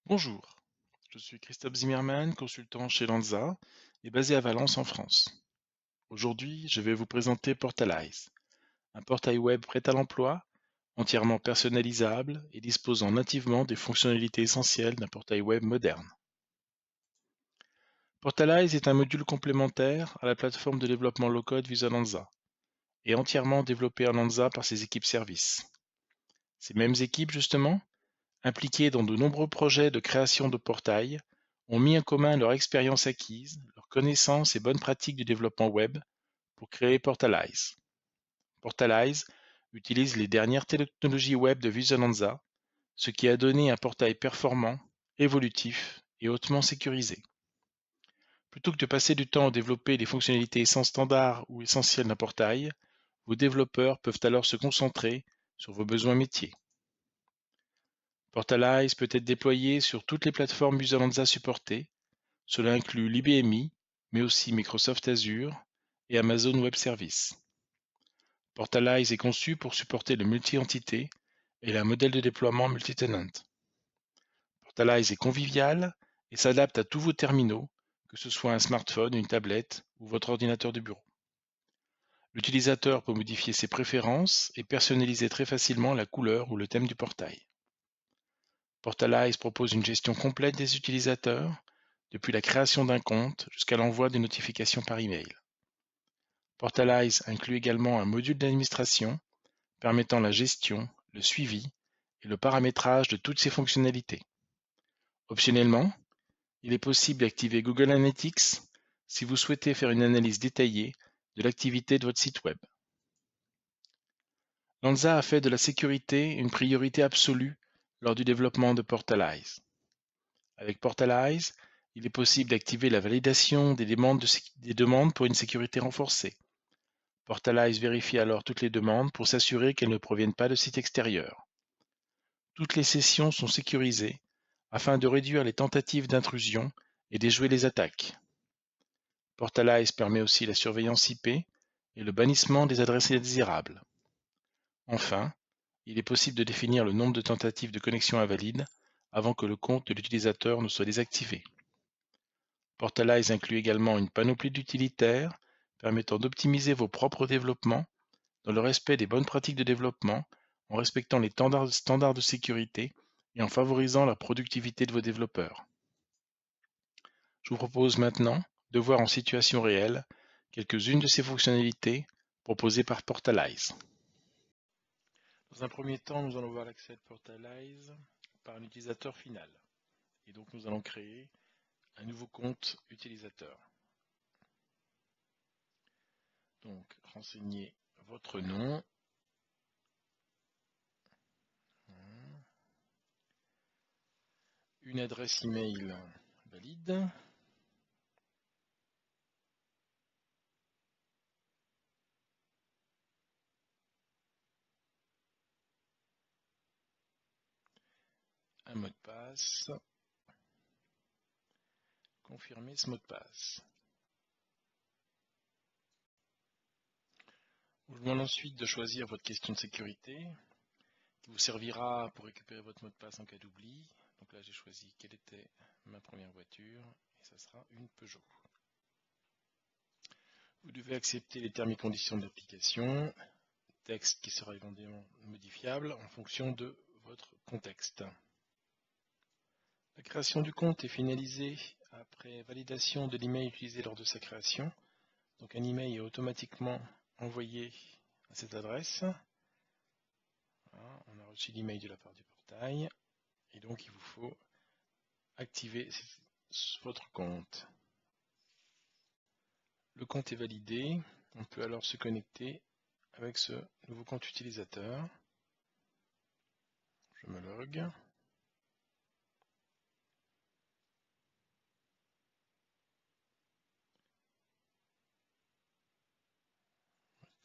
Bonjour, je suis Christophe Zimmermann, consultant chez Lanza et basé à Valence en France. Aujourd'hui, je vais vous présenter Portalize, un portail web prêt à l'emploi, entièrement personnalisable et disposant nativement des fonctionnalités essentielles d'un portail web moderne. Portalize est un module complémentaire à la plateforme de développement low-code Visual Lanza et entièrement développé en Lanza par ses équipes services. Ces mêmes équipes, justement, impliqués dans de nombreux projets de création de portails, ont mis en commun leur expérience acquise, leurs connaissances et bonnes pratiques du développement web pour créer Portalize. Portalize utilise les dernières technologies web de Visual Lanza, ce qui a donné un portail performant, évolutif et hautement sécurisé. Plutôt que de passer du temps à développer les fonctionnalités standards ou essentielles d'un portail, vos développeurs peuvent alors se concentrer sur vos besoins métiers. Portalize peut être déployé sur toutes les plateformes Visual Lanza supportées. Cela inclut l'IBMI, mais aussi Microsoft Azure et Amazon Web Services. Portalize est conçu pour supporter le multi-entité et un modèle de déploiement multi-tenant. Portalize est convivial et s'adapte à tous vos terminaux, que ce soit un smartphone, une tablette ou votre ordinateur de bureau. L'utilisateur peut modifier ses préférences et personnaliser très facilement la couleur ou le thème du portail. Portalize propose une gestion complète des utilisateurs, depuis la création d'un compte jusqu'à l'envoi des notifications par email. Portalize inclut également un module d'administration permettant la gestion, le suivi et le paramétrage de toutes ces fonctionnalités. Optionnellement, il est possible d'activer Google Analytics si vous souhaitez faire une analyse détaillée de l'activité de votre site web. Lanza a fait de la sécurité une priorité absolue lors du développement de Portalize. Avec Portalize, il est possible d'activer la validation des demandes pour une sécurité renforcée. Portalize vérifie alors toutes les demandes pour s'assurer qu'elles ne proviennent pas de sites extérieurs. Toutes les sessions sont sécurisées afin de réduire les tentatives d'intrusion et déjouer les attaques. Portalize permet aussi la surveillance IP et le bannissement des adresses indésirables. Enfin, il est possible de définir le nombre de tentatives de connexion invalides avant que le compte de l'utilisateur ne soit désactivé. Portalize inclut également une panoplie d'utilitaires permettant d'optimiser vos propres développements dans le respect des bonnes pratiques de développement, en respectant les standards de sécurité et en favorisant la productivité de vos développeurs. Je vous propose maintenant de voir en situation réelle quelques-unes de ces fonctionnalités proposées par Portalize. Dans un premier temps, nous allons voir l'accès à Portalize par un utilisateur final. Et donc nous allons créer un nouveau compte utilisateur. Donc, renseignez votre nom, une adresse email valide, un mot de passe, confirmer ce mot de passe. On vous demande ensuite de choisir votre question de sécurité qui vous servira pour récupérer votre mot de passe en cas d'oubli. Donc là j'ai choisi quelle était ma première voiture et ça sera une Peugeot. Vous devez accepter les termes et conditions de l'application, texte qui sera éventuellement modifiable en fonction de votre contexte. La création du compte est finalisée après validation de l'email utilisé lors de sa création. Donc un email est automatiquement envoyé à cette adresse. Voilà, on a reçu l'email de la part du portail et donc il vous faut activer votre compte. Le compte est validé, on peut alors se connecter avec ce nouveau compte utilisateur. Je me log.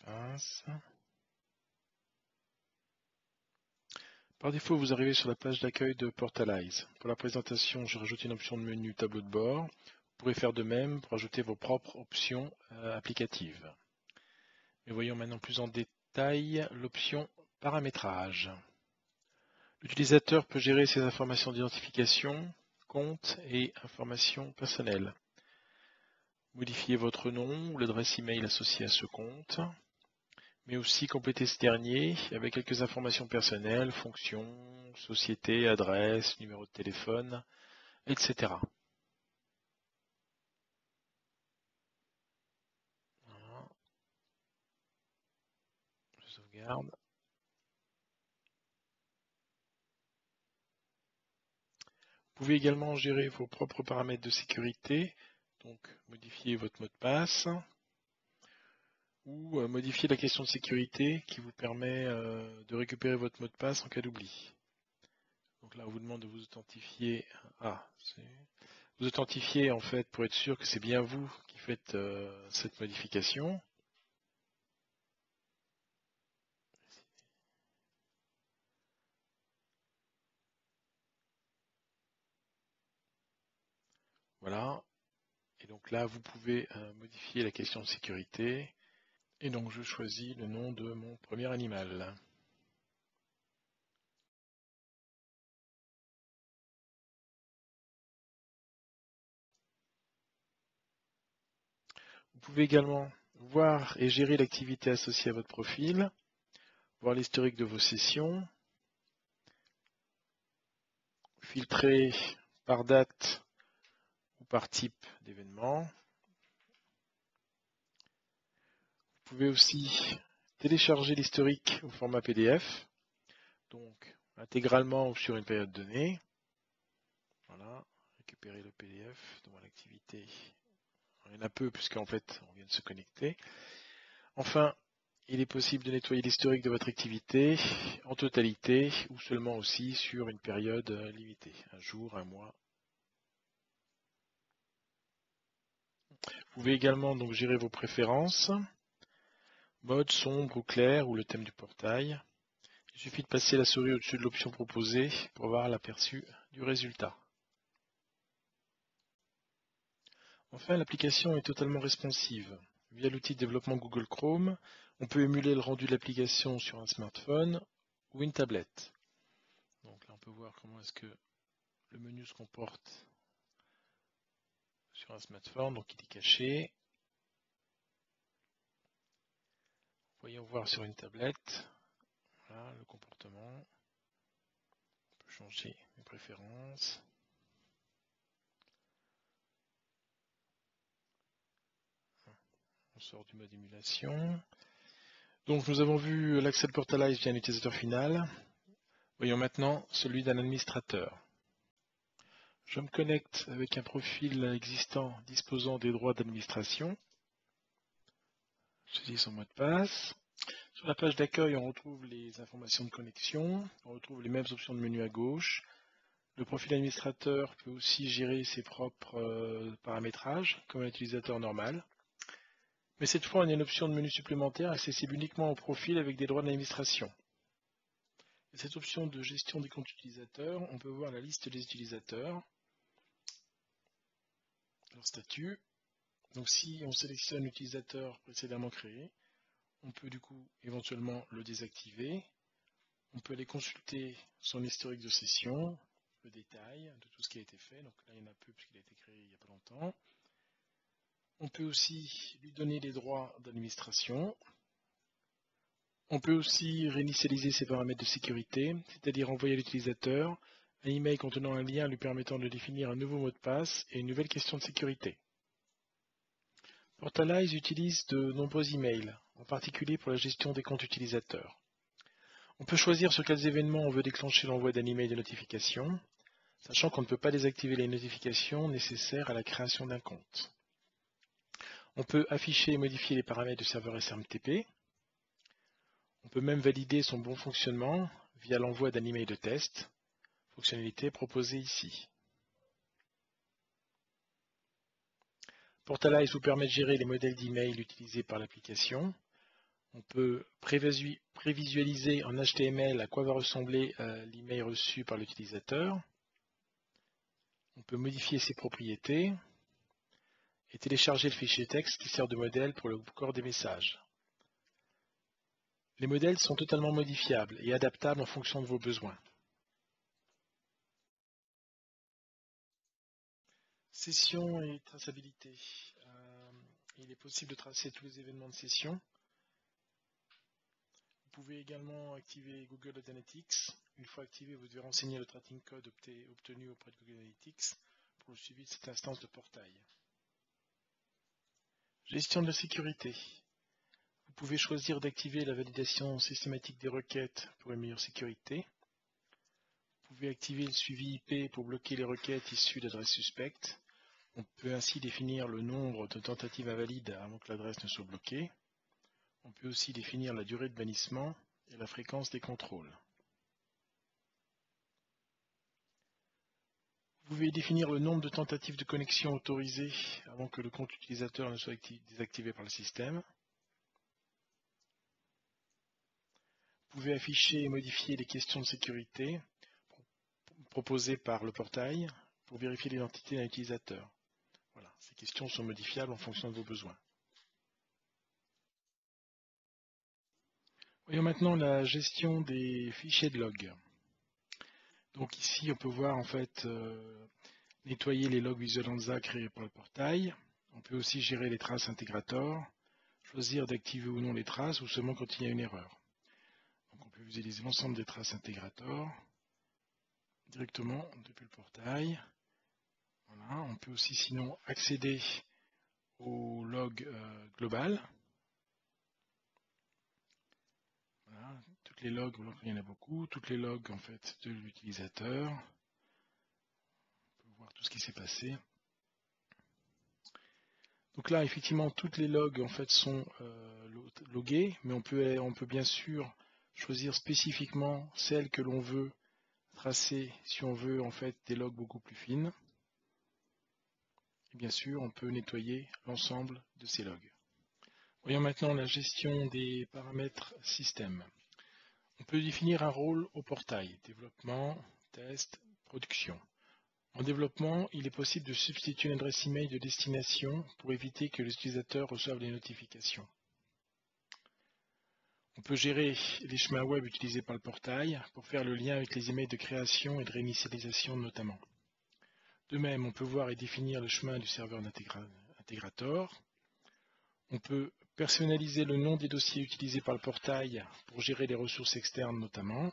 Passe. Par défaut, vous arrivez sur la page d'accueil de Portalize. Pour la présentation, je rajoute une option de menu tableau de bord. Vous pourrez faire de même pour ajouter vos propres options applicatives. Mais voyons maintenant plus en détail l'option paramétrage. L'utilisateur peut gérer ses informations d'identification, compte et informations personnelles. Modifier votre nom ou l'adresse email associée à ce compte, mais aussi compléter ce dernier avec quelques informations personnelles, fonctions, société, adresse, numéro de téléphone, etc. Voilà. Je sauvegarde. Vous pouvez également gérer vos propres paramètres de sécurité, donc modifier votre mot de passe, ou modifier la question de sécurité qui vous permet de récupérer votre mot de passe en cas d'oubli. Donc là, on vous demande de vous authentifier. Vous authentifier en fait pour être sûr que c'est bien vous qui faites cette modification. Voilà. Et donc là, vous pouvez modifier la question de sécurité. Et donc, je choisis le nom de mon premier animal. Vous pouvez également voir et gérer l'activité associée à votre profil, voir l'historique de vos sessions, filtrer par date ou par type d'événement. Vous pouvez aussi télécharger l'historique au format PDF, donc intégralement ou sur une période donnée. Voilà, récupérer le PDF de mon activité. Il y en a peu puisqu'en fait on vient de se connecter. Enfin, il est possible de nettoyer l'historique de votre activité en totalité ou seulement aussi sur une période limitée, un jour, un mois. Vous pouvez également donc gérer vos préférences, mode sombre ou clair ou le thème du portail. Il suffit de passer la souris au-dessus de l'option proposée pour voir l'aperçu du résultat. Enfin, l'application est totalement responsive. Via l'outil de développement Google Chrome, on peut émuler le rendu de l'application sur un smartphone ou une tablette. Donc là, on peut voir comment est-ce que le menu se comporte sur un smartphone, donc il est caché. Voyons voir sur une tablette. Voilà le comportement. On peut changer mes préférences. On sort du mode émulation. Donc nous avons vu l'accès de Portalize via un utilisateur final. Voyons maintenant celui d'un administrateur. Je me connecte avec un profil existant disposant des droits d'administration. Je dis son mot de passe. Sur la page d'accueil, on retrouve les informations de connexion. On retrouve les mêmes options de menu à gauche. Le profil administrateur peut aussi gérer ses propres paramétrages, comme un utilisateur normal. Mais cette fois, on a une option de menu supplémentaire accessible uniquement au profil avec des droits d'administration. Cette option de gestion des comptes utilisateurs, on peut voir la liste des utilisateurs, leur statut. Donc si on sélectionne l'utilisateur précédemment créé, on peut du coup éventuellement le désactiver. On peut aller consulter son historique de session, le détail de tout ce qui a été fait. Donc là, il y en a peu puisqu'il a été créé il n'y a pas longtemps. On peut aussi lui donner les droits d'administration. On peut aussi réinitialiser ses paramètres de sécurité, c'est-à-dire envoyer à l'utilisateur un email contenant un lien lui permettant de définir un nouveau mot de passe et une nouvelle question de sécurité. Portalize utilise de nombreux emails, en particulier pour la gestion des comptes utilisateurs. On peut choisir sur quels événements on veut déclencher l'envoi d'un email de notification, sachant qu'on ne peut pas désactiver les notifications nécessaires à la création d'un compte. On peut afficher et modifier les paramètres du serveur SMTP. On peut même valider son bon fonctionnement via l'envoi d'un email de test, fonctionnalité proposée ici. Portalize vous permet de gérer les modèles d'email utilisés par l'application. On peut prévisualiser en HTML à quoi va ressembler l'email reçu par l'utilisateur. On peut modifier ses propriétés et télécharger le fichier texte qui sert de modèle pour le corps des messages. Les modèles sont totalement modifiables et adaptables en fonction de vos besoins. Session et traçabilité. Il est possible de tracer tous les événements de session. Vous pouvez également activer Google Analytics. Une fois activé, vous devez renseigner le tracking code obtenu auprès de Google Analytics pour le suivi de cette instance de portail. Gestion de la sécurité. Vous pouvez choisir d'activer la validation systématique des requêtes pour une meilleure sécurité. Vous pouvez activer le suivi IP pour bloquer les requêtes issues d'adresses suspectes. On peut ainsi définir le nombre de tentatives invalides avant que l'adresse ne soit bloquée. On peut aussi définir la durée de bannissement et la fréquence des contrôles. Vous pouvez définir le nombre de tentatives de connexion autorisées avant que le compte utilisateur ne soit désactivé par le système. Vous pouvez afficher et modifier les questions de sécurité proposées par le portail pour vérifier l'identité d'un utilisateur. Voilà, ces questions sont modifiables en fonction de vos besoins. Voyons maintenant la gestion des fichiers de log. Donc ici, on peut voir en fait nettoyer les logs Visual Lanza créés par le portail. On peut aussi gérer les traces Integrator, choisir d'activer ou non les traces ou seulement quand il y a une erreur. Donc on peut visualiser l'ensemble des traces Integrator directement depuis le portail. Voilà. On peut aussi sinon accéder au log global. Voilà. Toutes les logs, il y en a beaucoup, toutes les logs en fait de l'utilisateur. On peut voir tout ce qui s'est passé. Donc là, effectivement, toutes les logs en fait sont loguées, mais on peut bien sûr choisir spécifiquement celles que l'on veut tracer si on veut en fait des logs beaucoup plus fines. Et bien sûr, on peut nettoyer l'ensemble de ces logs. Voyons maintenant la gestion des paramètres système. On peut définir un rôle au portail, développement, test, production. En développement, il est possible de substituer une adresse email de destination pour éviter que l'utilisateur reçoive les notifications. On peut gérer les chemins web utilisés par le portail pour faire le lien avec les emails de création et de réinitialisation notamment. De même, on peut voir et définir le chemin du serveur Integrator. On peut personnaliser le nom des dossiers utilisés par le portail pour gérer les ressources externes notamment.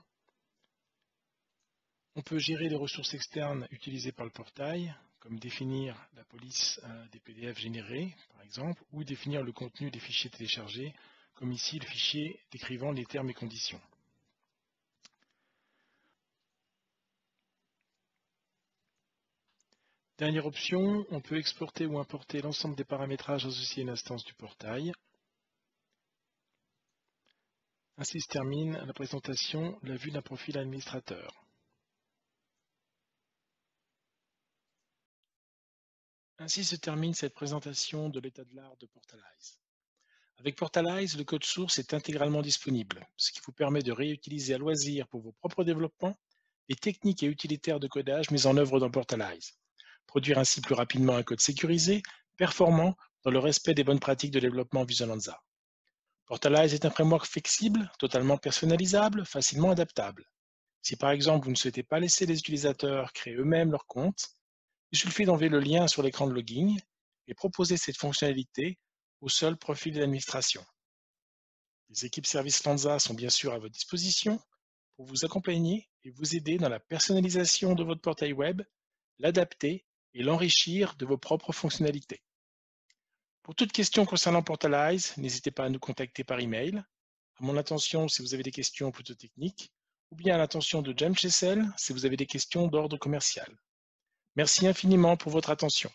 On peut gérer les ressources externes utilisées par le portail, comme définir la police des PDF générés, par exemple, ou définir le contenu des fichiers téléchargés, comme ici le fichier décrivant les termes et conditions. Dernière option, on peut exporter ou importer l'ensemble des paramétrages associés à une instance du portail. Ainsi se termine la présentation, la vue d'un profil administrateur. Ainsi se termine cette présentation de l'état de l'art de Portalize. Avec Portalize, le code source est intégralement disponible, ce qui vous permet de réutiliser à loisir pour vos propres développements les techniques et utilitaires de codage mises en œuvre dans Portalize. Produire ainsi plus rapidement un code sécurisé, performant, dans le respect des bonnes pratiques de développement Visual Lanza. Portalize est un framework flexible, totalement personnalisable, facilement adaptable. Si par exemple vous ne souhaitez pas laisser les utilisateurs créer eux-mêmes leur compte, il suffit d'enlever le lien sur l'écran de login et proposer cette fonctionnalité au seul profil d'administration. Les équipes services Lanza sont bien sûr à votre disposition pour vous accompagner et vous aider dans la personnalisation de votre portail web, l'adapter et l'enrichir de vos propres fonctionnalités. Pour toute question concernant Portalize, n'hésitez pas à nous contacter par email, à mon attention si vous avez des questions plutôt techniques, ou bien à l'attention de James Chessel si vous avez des questions d'ordre commercial. Merci infiniment pour votre attention.